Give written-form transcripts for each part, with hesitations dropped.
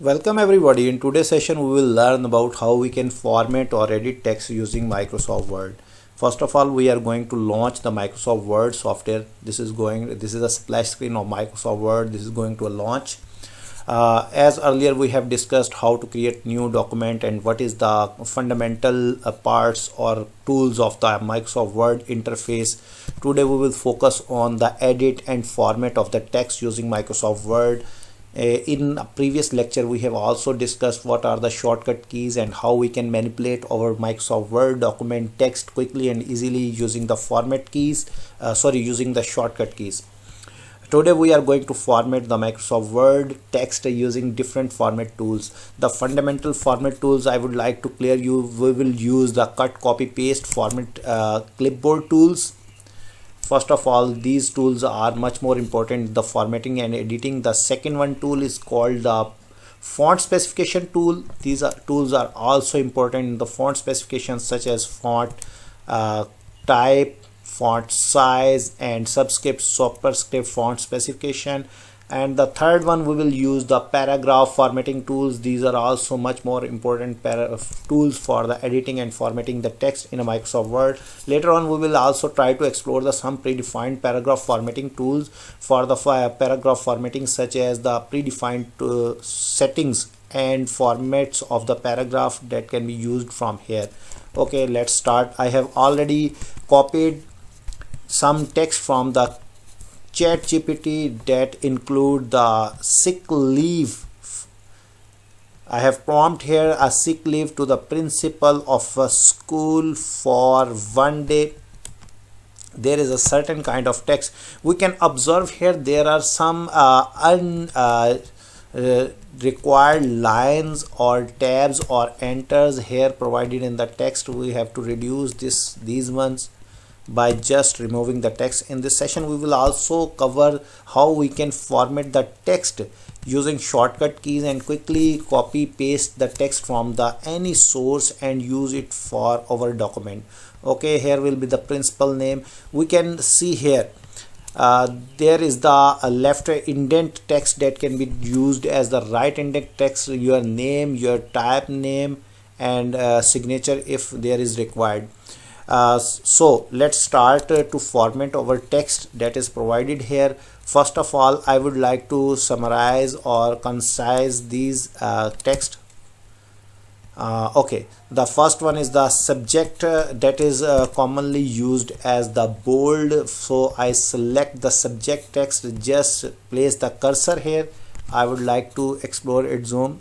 Welcome everybody. In today's session we will learn about how we can format or edit text using Microsoft Word. First of all, we are going to launch the Microsoft Word software. This is a splash screen of Microsoft Word. This is going to launch. As earlier we have discussed how to create new document and what is the fundamental parts or tools of the Microsoft Word interface. Today we will focus on the edit and format of the text using Microsoft Word. In a previous lecture we have also discussed what are the shortcut keys and how we can manipulate our Microsoft Word document text quickly and easily using the format keys, using the shortcut keys. Today we are going to format the Microsoft Word text using different format tools. The fundamental format tools I would like to clear you. We will use the cut, copy, paste format clipboard tools. First of all, these tools are much more important, the formatting and editing. The second one tool is called the font specification tool. These tools are also important in the font specifications such as font type, font size, and subscript, superscript font specification. And the third one, we will use the paragraph formatting tools. These are also much more important tools for the editing and formatting the text in a Microsoft Word. Later on we will also try to explore some predefined paragraph formatting tools for the paragraph formatting, such as the predefined settings and formats of the paragraph that can be used from here. Okay, let's start. I have already copied some text from the ChatGPT that include the sick leave. I have prompt here a sick leave to the principal of a school for 1 day. There is a certain kind of text we can observe here. There are some required lines or tabs or enters here provided in the text. We have to reduce these ones by just removing the text. In this session we will also cover how we can format the text using shortcut keys and quickly copy paste the text from the any source and use it for our document. Okay, here will be the principal name. We can see here there is the left indent text that can be used as the right indent text, your name, your type name, and signature if there is required. So let's start to format our text that is provided here. First of all, I would like to summarize or concise these text. Okay, the first one is the subject that is commonly used as the bold. So I select the subject text, just place the cursor here. I would like to explore its zoom.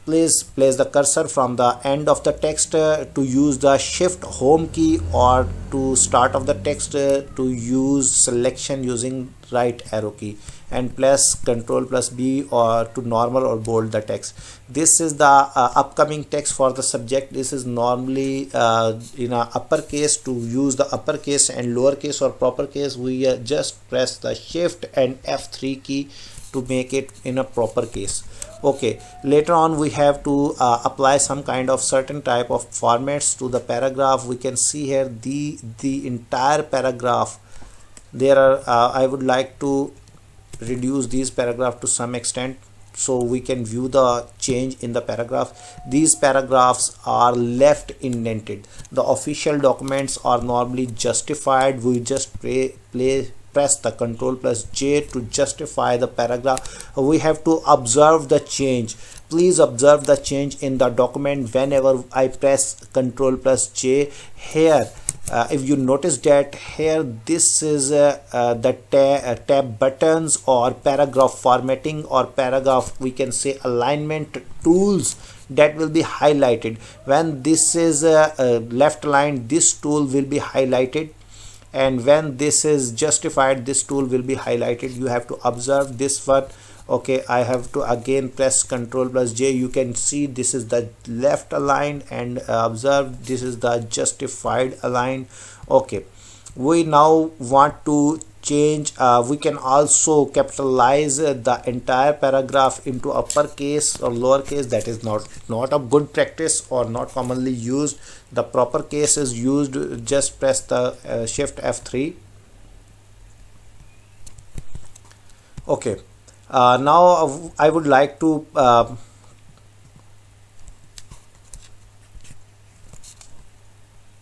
Please place the cursor from the end of the text to use the shift home key, or to start of the text to use selection using right arrow key, and press Ctrl plus B or to normal or bold the text. This is the upcoming text for the subject. This is normally in a uppercase. To use the uppercase and lowercase or proper case, we just press the shift and F3 key to make it in a proper case. Okay, later on we have to apply some kind of certain type of formats to the paragraph. We can see here the entire paragraph. There are I would like to reduce these paragraph to some extent so we can view the change in the paragraph. These paragraphs are left indented. The official documents are normally justified. We just press the Ctrl plus J to justify the paragraph. We have to observe the change. Please observe the change in the document whenever I press Ctrl plus J here. If you notice that here, this is the tab buttons or paragraph formatting or paragraph, we can say alignment tools, that will be highlighted. When this is left aligned, this tool will be highlighted, and when this is justified, this tool will be highlighted. You have to observe this one. Okay, I have to again press Ctrl plus J. You can see this is the left aligned, and observe this is the justified aligned. Okay, we now want to change. We can also capitalize the entire paragraph into uppercase or lowercase. That is not a good practice or not commonly used. The proper case is used. Just press the shift F3. Okay, Now I would like to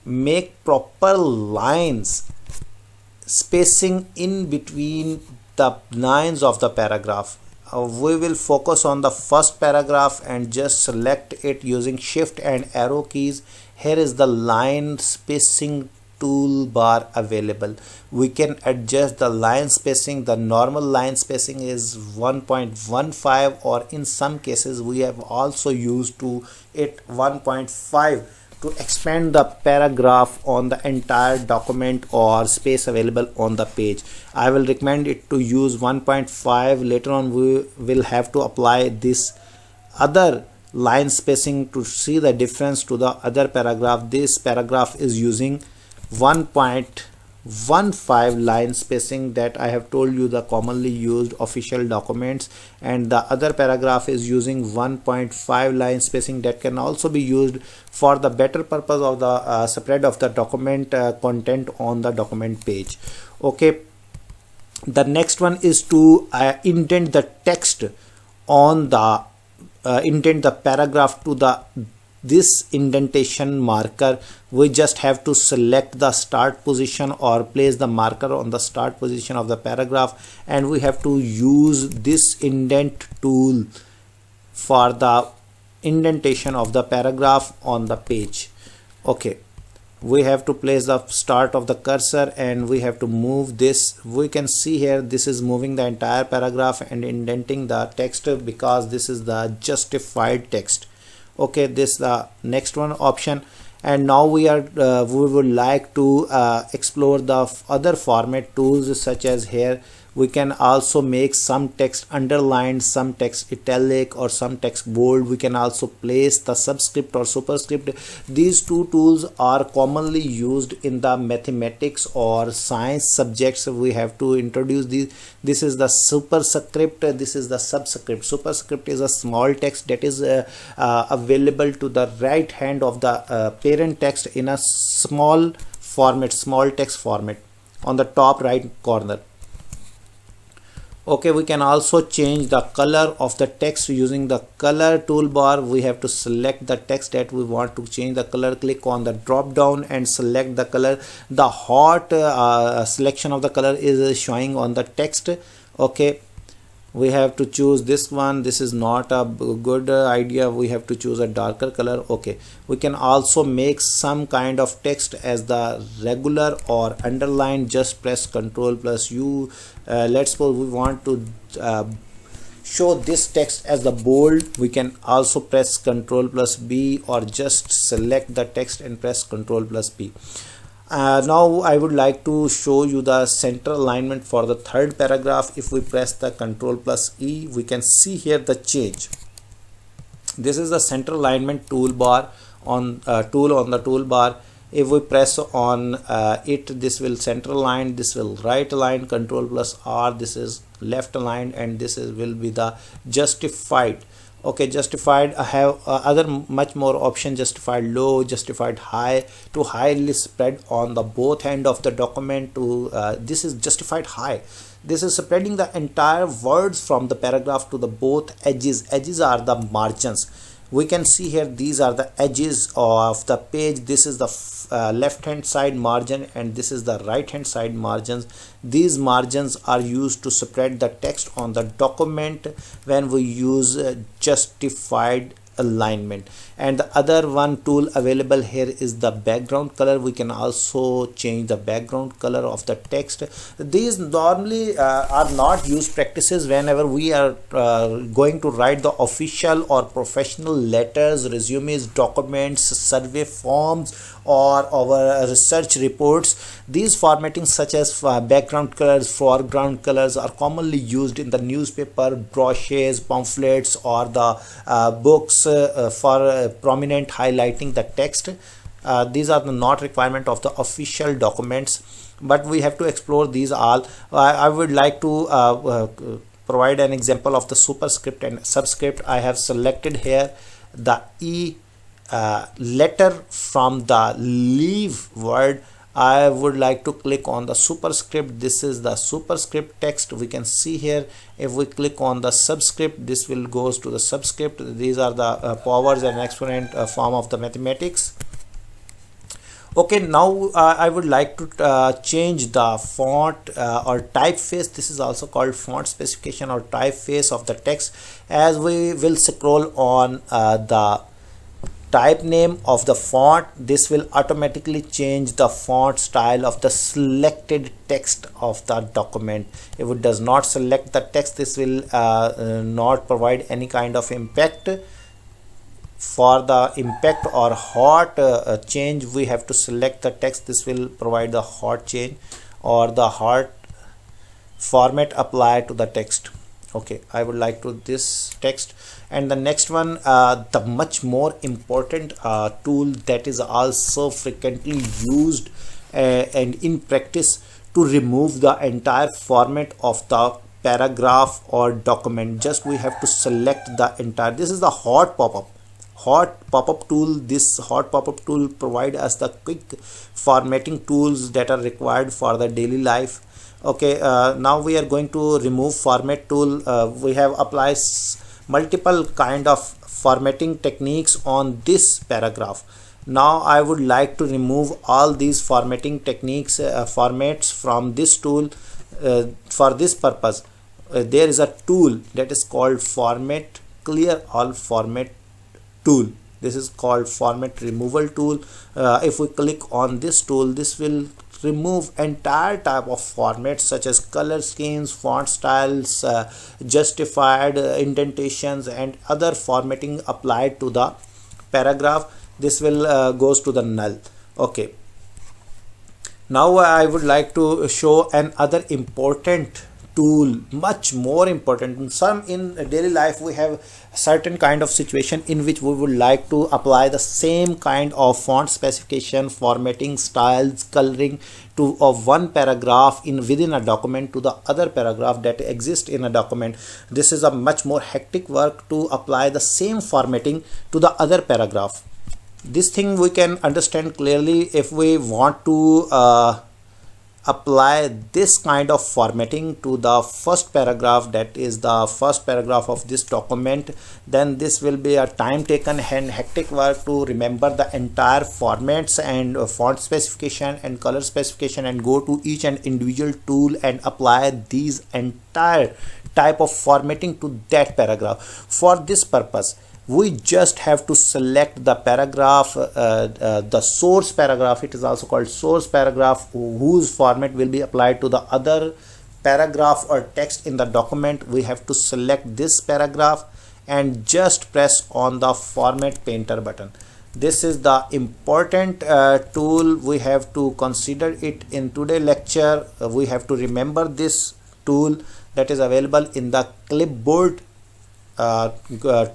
make proper lines spacing in between the lines of the paragraph. We will focus on the first paragraph and just select it using shift and arrow keys. Here is the line spacing toolbar available. We can adjust the line spacing. The normal line spacing is 1.15, or in some cases we have also used to it 1.5 to expand the paragraph on the entire document or space available on the page. I will recommend it to use 1.5. Later on we will have to apply this other line spacing to see the difference to the other paragraph. This paragraph is using 1.15 line spacing that I have told you, the commonly used official documents, and the other paragraph is using 1.5 line spacing that can also be used for the better purpose of the spread of the document content on the document page. Okay, the next one is to indent the text on the indent the paragraph to the this indentation marker. We just have to select the start position or place the marker on the start position of the paragraph, and we have to use this indent tool for the indentation of the paragraph on the page. Okay, we have to place the start of the cursor and we have to move this. We can see here this is moving the entire paragraph and indenting the text because this is the justified text. Okay, this the next one option. And now we would like to explore the other format tools, such as here we can also make some text underlined, some text italic, or some text bold. We can also place the subscript or superscript. These two tools are commonly used in the mathematics or science subjects. We have to introduce these. This is the superscript, this is the subscript. Superscript is a small text that is available to the right hand of the parent text in a small format, small text format on the top right corner. Okay, we can also change the color of the text using the color toolbar. We have to select the text that we want to change the color. Click on the drop down and select the color. The hot selection of the color is showing on the text. Okay, we have to choose this one. This is not a good idea. We have to choose a darker color. Okay, we can also make some kind of text as the regular or underline. Just press Ctrl+U. Let's suppose we want to show this text as the bold. We can also press Ctrl+B, or just select the text and press Ctrl+B. Now I would like to show you the center alignment for the third paragraph. If we press the Ctrl+E, we can see here the change. This is the center alignment toolbar on tool on the toolbar. If we press on it, this will center align, this will right align. Ctrl+R, this is left aligned, and this will be the justified. Okay, justified. I have other much more option: justified low, justified high, to highly spread on the both end of the document. To this is justified high. This is spreading the entire words from the paragraph to the both edges. Edges are the margins. We can see here these are the edges of the page. This is the left hand side margin, and this is the right hand side margins. These margins are used to spread the text on the document when we use justified alignment. And the other one tool available here is the background color. We can also change the background color of the text. These normally are not used practices whenever we are going to write the official or professional letters, resumes, documents, survey forms, or our research reports. These formattings such as background colors, foreground colors are commonly used in the newspaper, brochures, pamphlets, or the books for prominent highlighting the text. These are the not requirement of the official documents, but we have to explore these all. I would like to provide an example of the superscript and subscript. I have selected here the E letter from the leave word. I would like to click on the superscript. This is the superscript text. We can see here, if we click on the subscript, this will goes to the subscript. These are the powers and exponent form of the mathematics. Okay, now I would like to change the font or typeface. This is also called font specification or typeface of the text. As we will scroll on the type name of the font, this will automatically change the font style of the selected text of the document. If it does not select the text, this will not provide any kind of impact. For the impact or hot change, we have to select the text. This will provide the hot change or the hot format applied to the text. Okay, I would like to this text. And the next one, the much more important tool that is also frequently used and in practice to remove the entire format of the paragraph or document. Just we have to select the entire. This is the hot pop-up tool. This hot pop-up tool provide us the quick formatting tools that are required for the daily life. Okay, now we are going to remove format tool. We have applied multiple kind of formatting techniques on this paragraph. Now I would like to remove all these formatting techniques formats from this tool. For this purpose, there is a tool that is called format clear all format tool. This is called format removal tool. If we click on this tool, this will remove entire type of formats such as color schemes, font styles, justified indentations and other formatting applied to the paragraph. This will goes to the null. Okay, now I would like to show another important tool, much more important. Some in daily life we have certain kind of situation in which we would like to apply the same kind of font specification, formatting, styles, coloring to of one paragraph in within a document to the other paragraph that exists in a document. This is a much more hectic work to apply the same formatting to the other paragraph. This thing we can understand clearly if we want to apply this kind of formatting to the first paragraph, that is the first paragraph of this document. Then this will be a time taken and hectic work to remember the entire formats and font specification and color specification and go to each and individual tool and apply these entire type of formatting to that paragraph. For this purpose, we just have to select the paragraph, the source paragraph. It is also called source paragraph, whose format will be applied to the other paragraph or text in the document. We have to select this paragraph and just press on the format painter button. This is the important tool. We have to consider it in today's lecture. We have to remember this tool that is available in the clipboard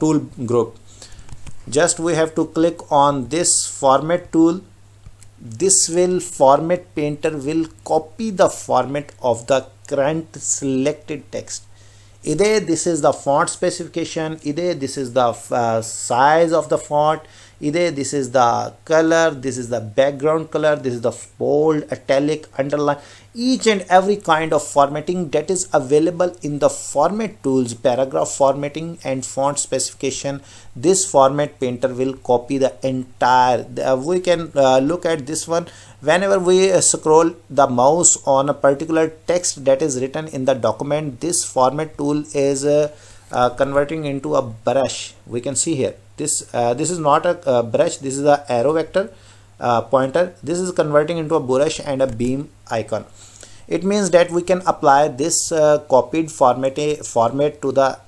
tool group. Just we have to click on this format tool. This will format painter will copy the format of the current selected text. Either this is the font specification, either this is the size of the font, either this is the color, this is the background color, this is the bold, italic, underline. Each and every kind of formatting that is available in the format tools, paragraph formatting and font specification, this format painter will copy the entire. We can look at this one. Whenever we scroll the mouse on a particular text that is written in the document, this format tool is converting into a brush. We can see here this is not a brush, this is a arrow vector pointer. This is converting into a brush and a beam icon. It means that we can apply this copied format to the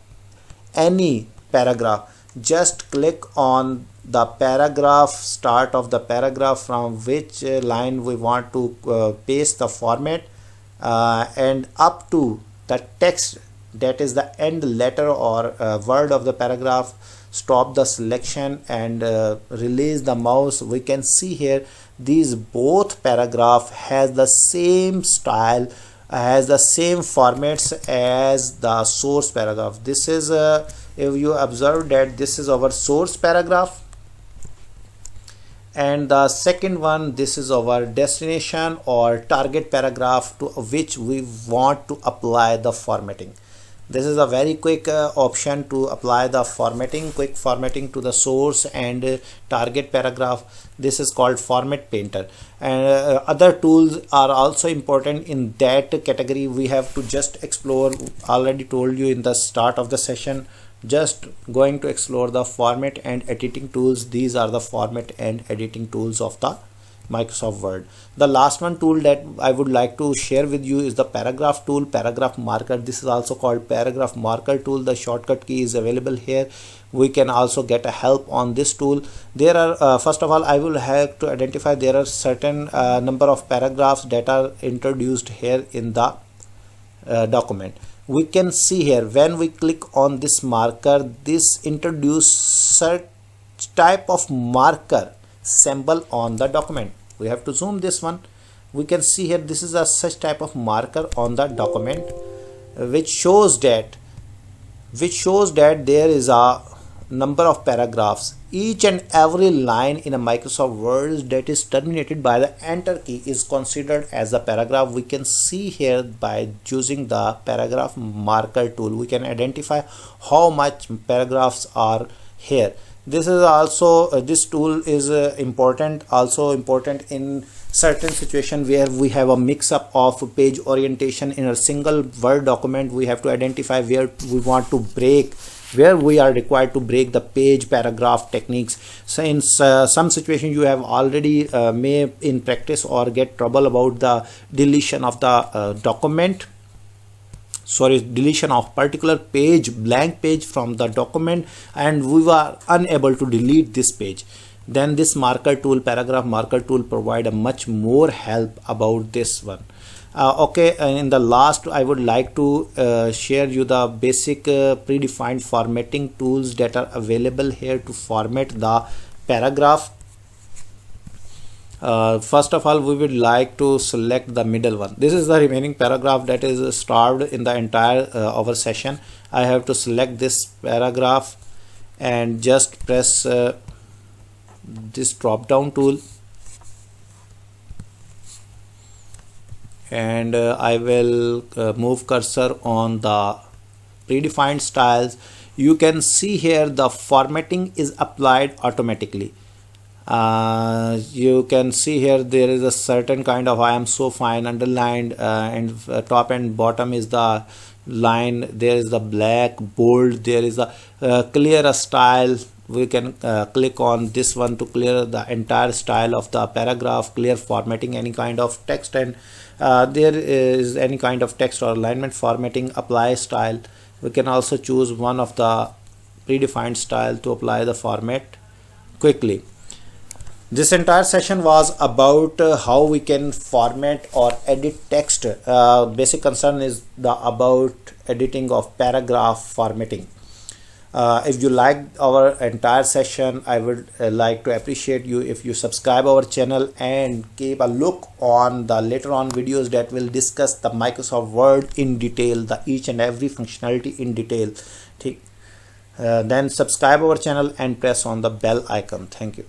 any paragraph. Just click on the paragraph, start of the paragraph from which line we want to paste the format and up to the text that is the end letter or word of the paragraph. Stop the selection and release the mouse. We can see here these both paragraph has the same style, has the same formats as the source paragraph. This is if you observe that this is our source paragraph and the second one, this is our destination or target paragraph to which we want to apply the formatting. This is a very quick option to apply the formatting, quick formatting to the source and target paragraph. This is called Format Painter, and other tools are also important in that category. We have to just explore, already told you in the start of the session, just going to explore the format and editing tools. These are the format and editing tools of the Microsoft Word. The last one tool that I would like to share with you is the paragraph tool, paragraph marker. This is also called paragraph marker tool. The shortcut key is available here. We can also get a help on this tool. There are first of all, I will have to identify there are certain number of paragraphs that are introduced here in the document. We can see here when we click on this marker, this introduce certain type of marker symbol on the document. We have to zoom this one. We can see here this is a such type of marker on the document which shows that there is a number of paragraphs. Each and every line in a Microsoft Word that is terminated by the enter key is considered as a paragraph. We can see here by using the paragraph marker tool, we can identify how much paragraphs are here. This is also this tool is important in certain situation where we have a mix up of page orientation in a single Word document. We have to identify where we want to break, where we are required to break the page paragraph techniques. So in some situation you have already may in practice or get trouble about the deletion of the deletion of particular page, blank page from the document, and we were unable to delete this page. Then this marker tool, paragraph marker tool, provide a much more help about this one. In the last, I would like to share you the basic predefined formatting tools that are available here to format the paragraph. First of all, we would like to select the middle one. This is the remaining paragraph that is starved in the entire our session. I have to select this paragraph and just press this drop down tool, and I will move cursor on the predefined styles. You can see here the formatting is applied automatically. You can see here there is a certain kind of I am so fine underlined, and top and bottom is the line. There is the black bold. There is a clear style. We can click on this one to clear the entire style of the paragraph, clear formatting any kind of text, and there is any kind of text or alignment formatting, apply style. We can also choose one of the predefined style to apply the format quickly. This entire session was about how we can format or edit text. Basic concern is about editing of paragraph formatting. If you liked our entire session, I would like to appreciate you if you subscribe our channel and keep a look on the later on videos that will discuss the Microsoft Word in detail, the each and every functionality in detail. Then subscribe our channel and press on the bell icon. Thank you.